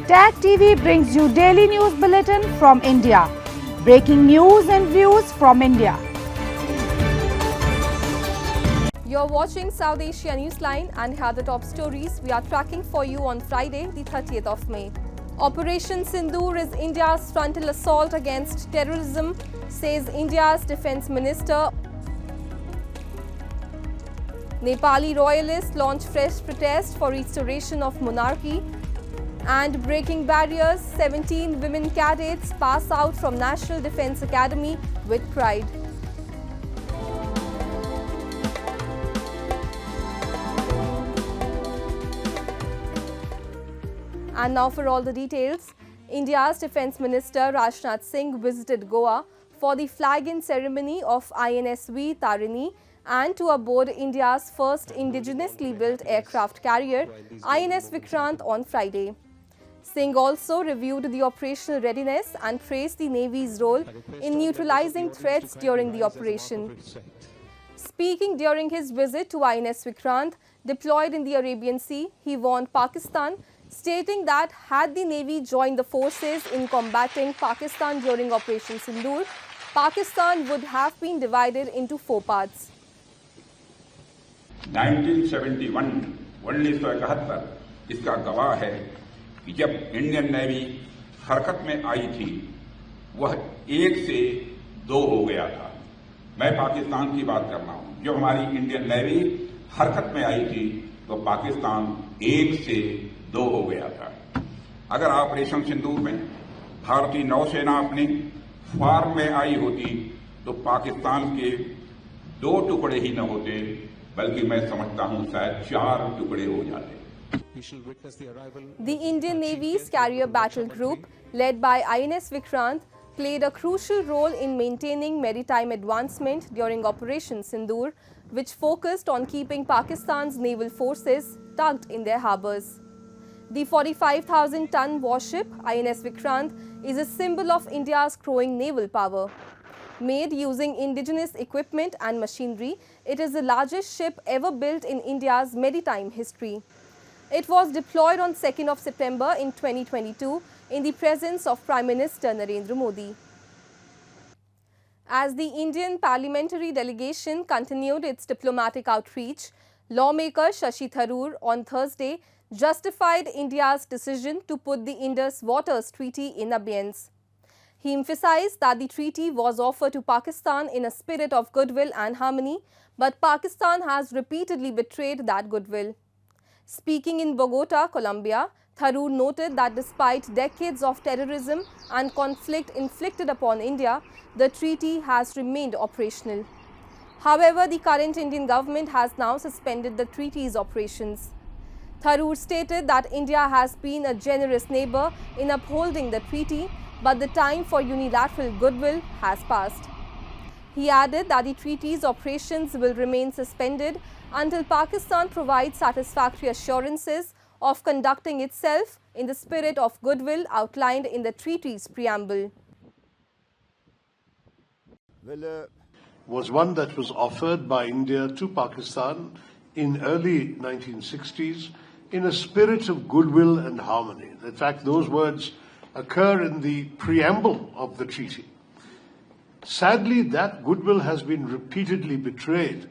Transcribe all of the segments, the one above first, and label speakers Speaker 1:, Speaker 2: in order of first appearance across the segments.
Speaker 1: Tag TV brings you daily news bulletin from India. Breaking news and views from India.
Speaker 2: You're watching South Asia Newsline, and here are the top stories we are tracking for you on Friday, the 30th of May. Operation Sindoor is India's frontal assault against terrorism, says India's Defence Minister. Nepali royalists launch fresh protest for restoration of monarchy. And breaking barriers, 17 women cadets pass out from National Defence Academy with pride. And now for all the details. India's Defence Minister Rajnath Singh visited Goa for the flag-in ceremony of INS Veer Tarini and to aboard India's first indigenously built aircraft carrier, INS Vikrant, on Friday. Singh also reviewed the operational readiness and praised the Navy's role in neutralizing threats during the operation. Speaking during his visit to INS Vikrant, deployed in the Arabian Sea, he warned Pakistan, stating that had the Navy joined the forces in combating Pakistan during Operation Sindoor, Pakistan would have been divided into four parts.
Speaker 3: 1971 1971 इसका गवाह है कि जब Indian navy हरकत में आई थी वह 1 से 2 हो गया था। मैं पाकिस्तान की बात कर रहा हूं। जब हमारी इंडियन नेवी हरकत में आई थी तो पाकिस्तान 1 से 2 हो गया था। अगर ऑपरेशन सिंदूर में भारतीय नौसेना अपनी फॉर्म में आई होती तो पाकिस्तान के 2 टुकड़े ही न होते, बल्कि मैं समझता हूं शायद 4 टुकड़े हो जाते।
Speaker 2: The Indian Navy's carrier battle group, led by INS Vikrant, played a crucial role in maintaining maritime advancement during Operation Sindoor, which focused on keeping Pakistan's naval forces tucked in their harbours. The 45,000-ton warship INS Vikrant is a symbol of India's growing naval power. Made using indigenous equipment and machinery, it is the largest ship ever built in India's maritime history. It was deployed on 2nd of September in 2022 in the presence of Prime Minister Narendra Modi. As the Indian parliamentary delegation continued its diplomatic outreach, lawmaker Shashi Tharoor on Thursday justified India's decision to put the Indus Waters Treaty in abeyance. He emphasized that the treaty was offered to Pakistan in a spirit of goodwill and harmony, but Pakistan has repeatedly betrayed that goodwill. Speaking in Bogota, Colombia, Tharoor noted that despite decades of terrorism and conflict inflicted upon India, the treaty has remained operational. However, the current Indian government has now suspended the treaty's operations. Tharoor stated that India has been a generous neighbor in upholding the treaty, but the time for unilateral goodwill has passed. He added that the treaty's operations will remain suspended until Pakistan provides satisfactory assurances of conducting itself in the spirit of goodwill outlined in the treaty's preamble.
Speaker 4: Was one that was offered by India to Pakistan in early 1960s in a spirit of goodwill and harmony. In fact, those words occur in the preamble of the treaty. Sadly, that goodwill has been repeatedly betrayed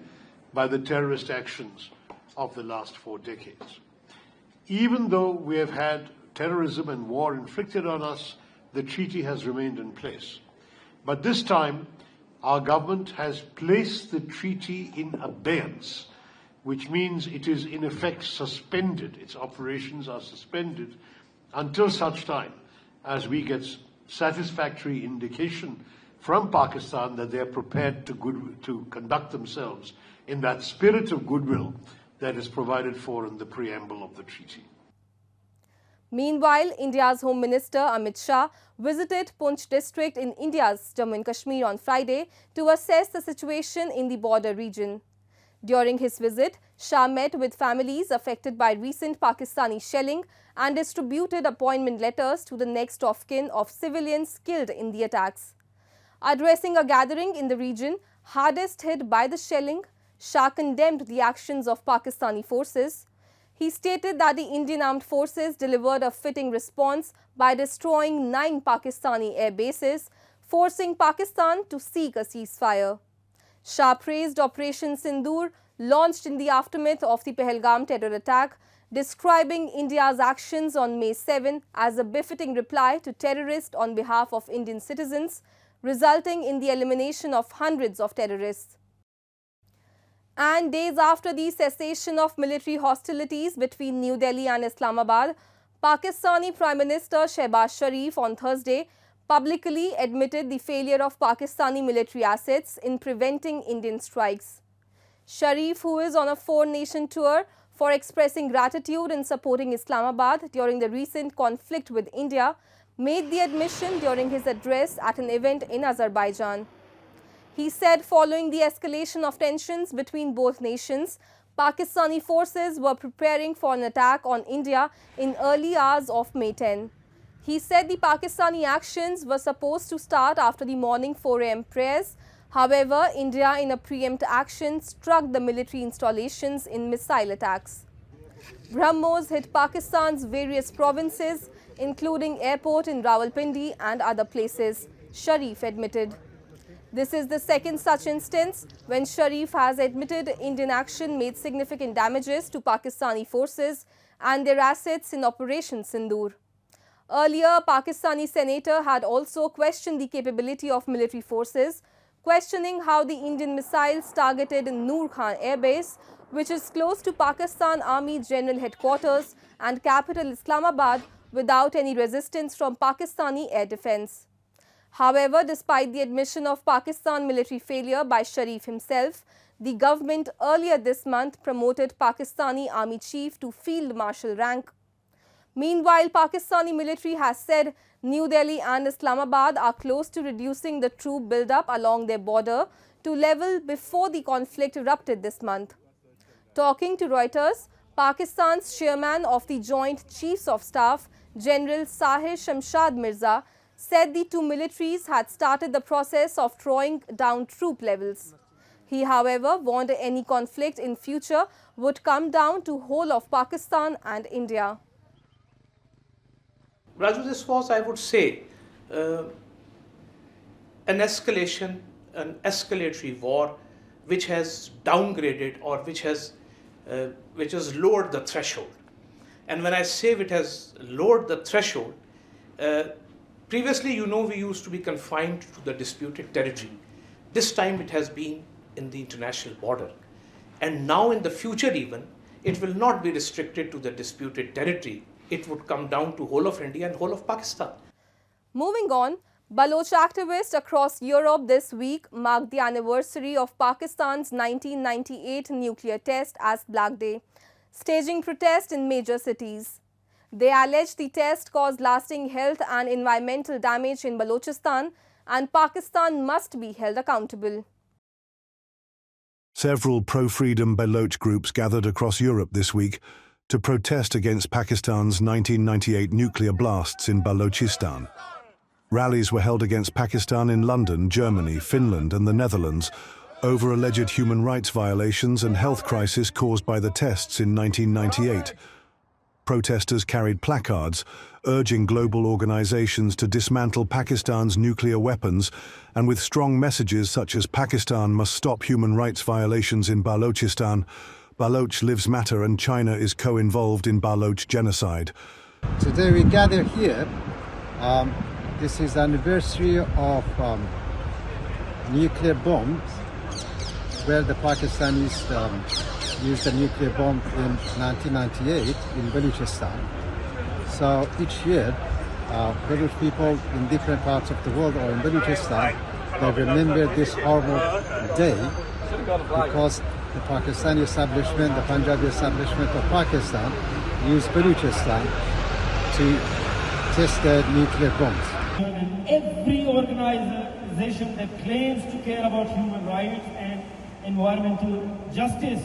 Speaker 4: by the terrorist actions of the last 4 decades. Even though we have had terrorism and war inflicted on us, the treaty has remained in place. But this time, our government has placed the treaty in abeyance, which means it is in effect suspended. Its operations are suspended until such time as we get satisfactory indication from Pakistan that they are prepared to conduct themselves in that spirit of goodwill that is provided for in the preamble of the treaty.
Speaker 2: Meanwhile, India's Home Minister Amit Shah visited Poonch district in India's Jammu and Kashmir on Friday to assess the situation in the border region. During his visit, Shah met with families affected by recent Pakistani shelling and distributed appointment letters to the next of kin of civilians killed in the attacks. Addressing a gathering in the region hardest hit by the shelling, Shah condemned the actions of Pakistani forces. He stated that the Indian Armed Forces delivered a fitting response by destroying 9 Pakistani air bases, forcing Pakistan to seek a ceasefire. Shah praised Operation Sindoor, launched in the aftermath of the Pahalgam terror attack, describing India's actions on May 7 as a befitting reply to terrorists on behalf of Indian citizens, resulting in the elimination of hundreds of terrorists. And days after the cessation of military hostilities between New Delhi and Islamabad, Pakistani Prime Minister Shehbaz Sharif on Thursday publicly admitted the failure of Pakistani military assets in preventing Indian strikes. Sharif, who is on a 4-nation tour for expressing gratitude and supporting Islamabad during the recent conflict with India, made the admission during his address at an event in Azerbaijan. He said following the escalation of tensions between both nations, Pakistani forces were preparing for an attack on India in early hours of May 10. He said the Pakistani actions were supposed to start after the morning 4 a.m. prayers. However, India in a preempt action struck the military installations in missile attacks. BrahMos hit Pakistan's various provinces, including airport in Rawalpindi and other places, Sharif admitted. This is the second such instance when Sharif has admitted Indian action made significant damages to Pakistani forces and their assets in Operation Sindoor. Earlier, Pakistani senator had also questioned the capability of military forces, questioning how the Indian missiles targeted Noor Khan Air Base, which is close to Pakistan Army General Headquarters and capital Islamabad, without any resistance from Pakistani air defense. However, despite the admission of Pakistan military failure by Sharif himself, the government earlier this month promoted Pakistani Army Chief to Field Marshal rank. Meanwhile, Pakistani military has said New Delhi and Islamabad are close to reducing the troop build-up along their border to level before the conflict erupted this month. Talking to Reuters, Pakistan's chairman of the Joint Chiefs of Staff, General Sahir Shamshad Mirza, said the two militaries had started the process of drawing down troop levels. He, however, warned any conflict in future would come down to whole of Pakistan and India.
Speaker 5: Raju, this was, I would say, an escalatory war which has downgraded or which has lowered the threshold. And when I say it has lowered the threshold, previously, we used to be confined to the disputed territory. This time it has been in the international border. And now in the future even, it will not be restricted to the disputed territory. It would come down to whole of India and whole of Pakistan.
Speaker 2: Moving on, Baloch activists across Europe this week marked the anniversary of Pakistan's 1998 nuclear test as Black Day, staging protests in major cities. They allege the test caused lasting health and environmental damage in Balochistan, and Pakistan must be held accountable.
Speaker 6: Several pro-freedom Baloch groups gathered across Europe this week to protest against Pakistan's 1998 nuclear blasts in Balochistan. Rallies were held against Pakistan in London, Germany, Finland and the Netherlands over alleged human rights violations and health crisis caused by the tests in 1998. Protesters carried placards urging global organizations to dismantle Pakistan's nuclear weapons, and with strong messages such as Pakistan must stop human rights violations in Balochistan, Baloch Lives Matter and China is co-involved in Baloch genocide.
Speaker 7: Today we gather here. This is the anniversary of nuclear bombs, where the Pakistanis used a nuclear bomb in 1998 in Balochistan. So each year, Baloch people in different parts of the world or in Balochistan, they remember this horrible day because the Pakistani establishment, the Punjabi establishment of Pakistan, used Balochistan to test their nuclear bombs.
Speaker 8: And every organization that claims to care about human rights and environmental justice,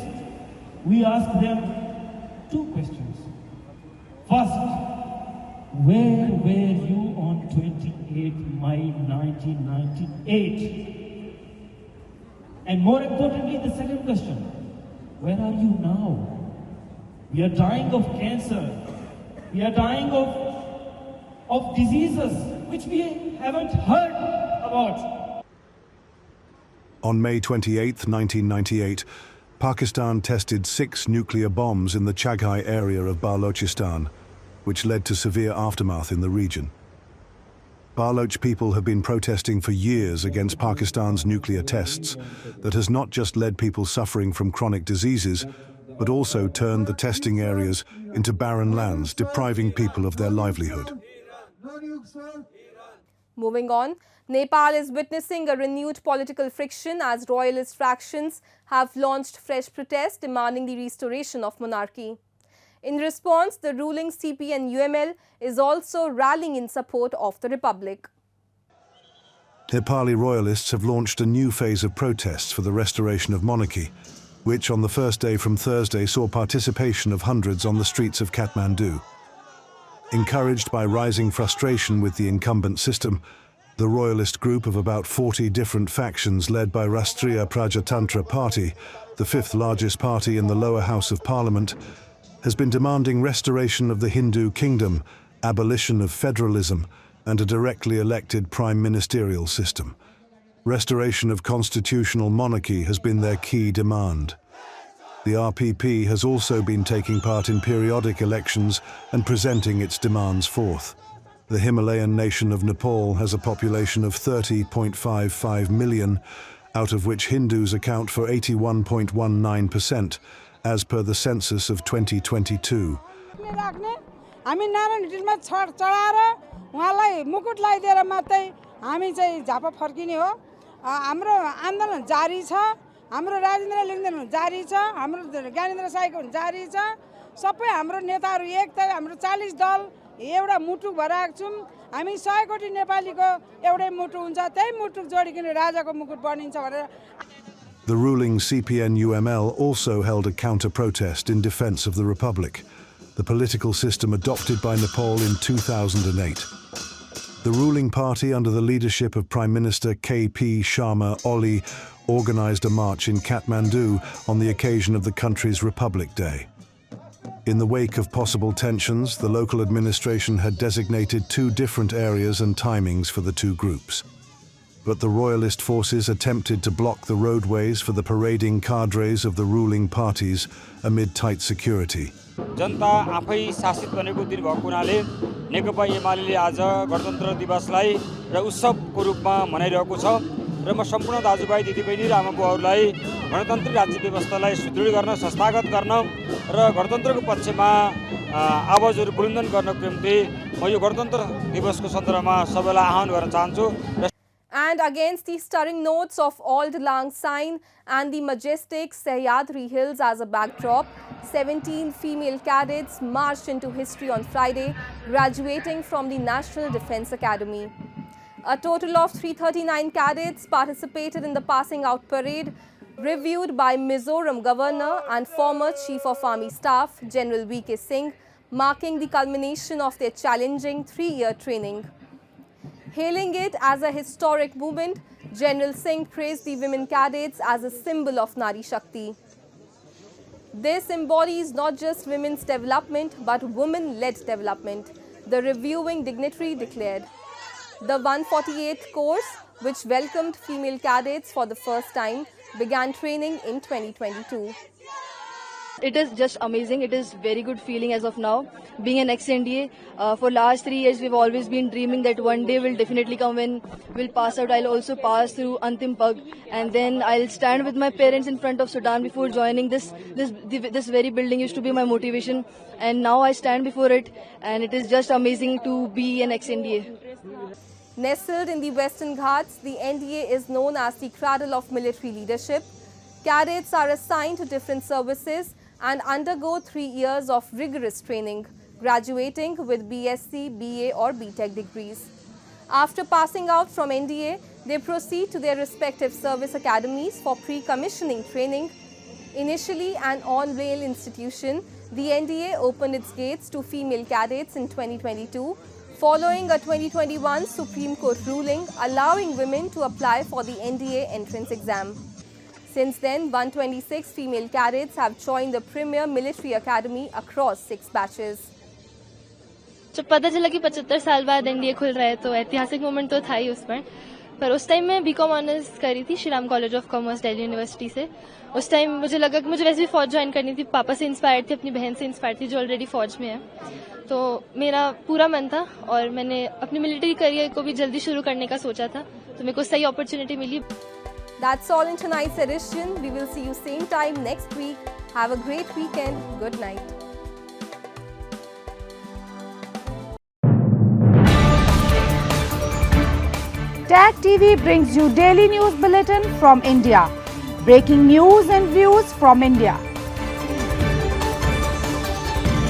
Speaker 8: we ask them two questions. First, where were you on 28 May 1998? And more importantly, the second question, where are you now? We are dying of cancer. We are dying of diseases which we haven't heard about.
Speaker 6: On May 28, 1998, Pakistan tested 6 nuclear bombs in the Chaghai area of Balochistan, which led to severe aftermath in the region. Baloch people have been protesting for years against Pakistan's nuclear tests that has not just led people suffering from chronic diseases, but also turned the testing areas into barren lands, depriving people of their livelihood.
Speaker 2: Moving on, Nepal is witnessing a renewed political friction as royalist factions have launched fresh protests demanding the restoration of monarchy. In response, the ruling CPN-UML is also rallying in support of the republic.
Speaker 6: Nepali royalists have launched a new phase of protests for the restoration of monarchy, which on the first day from Thursday saw participation of hundreds on the streets of Kathmandu. Encouraged by rising frustration with the incumbent system, the royalist group of about 40 different factions led by Rastriya Prajatantra Party, the 5th largest party in the lower house of parliament, has been demanding restoration of the Hindu kingdom, abolition of federalism, and a directly elected prime ministerial system. Restoration of constitutional monarchy has been their key demand. The RPP has also been taking part in periodic elections and presenting its demands forth. The Himalayan nation of Nepal has a population of 30.55 million, out of which Hindus account for 81.19%, as per the census of 2022.
Speaker 9: एउटा मुटु भराएको छौं हामी 100 कोटी नेपालीको एउटै मुटु हुन्छ त्यही मुटु जोडिकिन राजाको मुकुट बनिन्छ भनेर.
Speaker 6: The ruling CPN-UML also held a counter-protest in defense of the republic, the political system adopted by Nepal in 2008. The ruling party under the leadership of Prime Minister K.P. Sharma Oli organized a march in Kathmandu on the occasion of the country's Republic Day. In the wake of possible tensions, the local administration had designated 2 different areas and timings for the 2 groups. But the royalist forces attempted to block the roadways for the parading cadres of the ruling parties amid tight security.
Speaker 10: जनता आफै शासित बनेको दिन भएको हुनाले नेकपा एमालेले आज गणतन्त्र दिवसलाई र उत्सवको रूपमा मनाइरहेको छ र म सम्पूर्ण दाजुभाइ दिदीबहिनी र आमाबुवाहरूलाई गणतन्त्री राज्य व्यवस्थालाई सुदृढ गर्न संस्थागत गर्न र गणतन्त्रको पक्षमा आवाजहरू बुलन्दन गर्नको निम्ति म यो गणतन्त्र दिवसको सन्दर्भमा सबैलाई आह्वान गर्न चाहन्छु.
Speaker 2: And against the stirring notes of Auld Lang Syne and the majestic Sahyadri Hills as a backdrop, 17 female cadets marched into history on Friday, graduating from the National Defence Academy. A total of 339 cadets participated in the passing out parade, reviewed by Mizoram Governor and former Chief of Army Staff, General V.K. Singh, marking the culmination of their challenging 3-year training. Hailing it as a historic movement, General Singh praised the women cadets as a symbol of Nari Shakti. This embodies not just women's development, but women-led development, the reviewing dignitary declared. The 148th course, which welcomed female cadets for the first time, began training in 2022.
Speaker 11: It is just amazing. It is very good feeling as of now. Being an ex-NDA, for last 3 years we've always been dreaming that one day will definitely come when we'll pass out. I'll also pass through Antim Pag, and then I'll stand with my parents in front of Sudan before joining this very building. Used to be my motivation, and now I stand before it, and it is just amazing to be an ex-NDA.
Speaker 2: Nestled in the Western Ghats, the NDA is known as the cradle of military leadership. Cadets are assigned to different services and undergo 3 years of rigorous training, graduating with BSc, BA or BTech degrees. After passing out from NDA, they proceed to their respective service academies for pre-commissioning training. Initially an on-rail institution, the NDA opened its gates to female cadets in 2022, following a 2021 Supreme Court ruling allowing women to apply for the NDA entrance exam. Since then, 126 female cadets have joined the premier military academy across 6 batches.
Speaker 12: जब पता चला कि 75 साल बाद NDA खुल रहा है तो ऐतिहासिक मोमेंट तो था ही उसमें, पर उस टाइम मैं बीकॉम ऑनर्स कर रही थी Shri Ram college of commerce Delhi university से। उस टाइम मुझे लगा कि मुझे वैसे भी फौज ज्वाइन करनी थी, पापा से इंस्पायर्ड थी, अपनी बहन से इंस्पायर्ड थी जो ऑलरेडी फौज में है, तो मेरा पूरा मन था और मैंने अपनी मिलिट्री करियर को भी जल्दी शुरू करने का सोचा था, तो मेरे को सही अपॉर्चुनिटी मिली।
Speaker 2: That's all in tonight's edition. We will see you same time next week. Have a great weekend. Good night.
Speaker 1: Tag TV brings you daily news bulletin from India. Breaking news and views from India.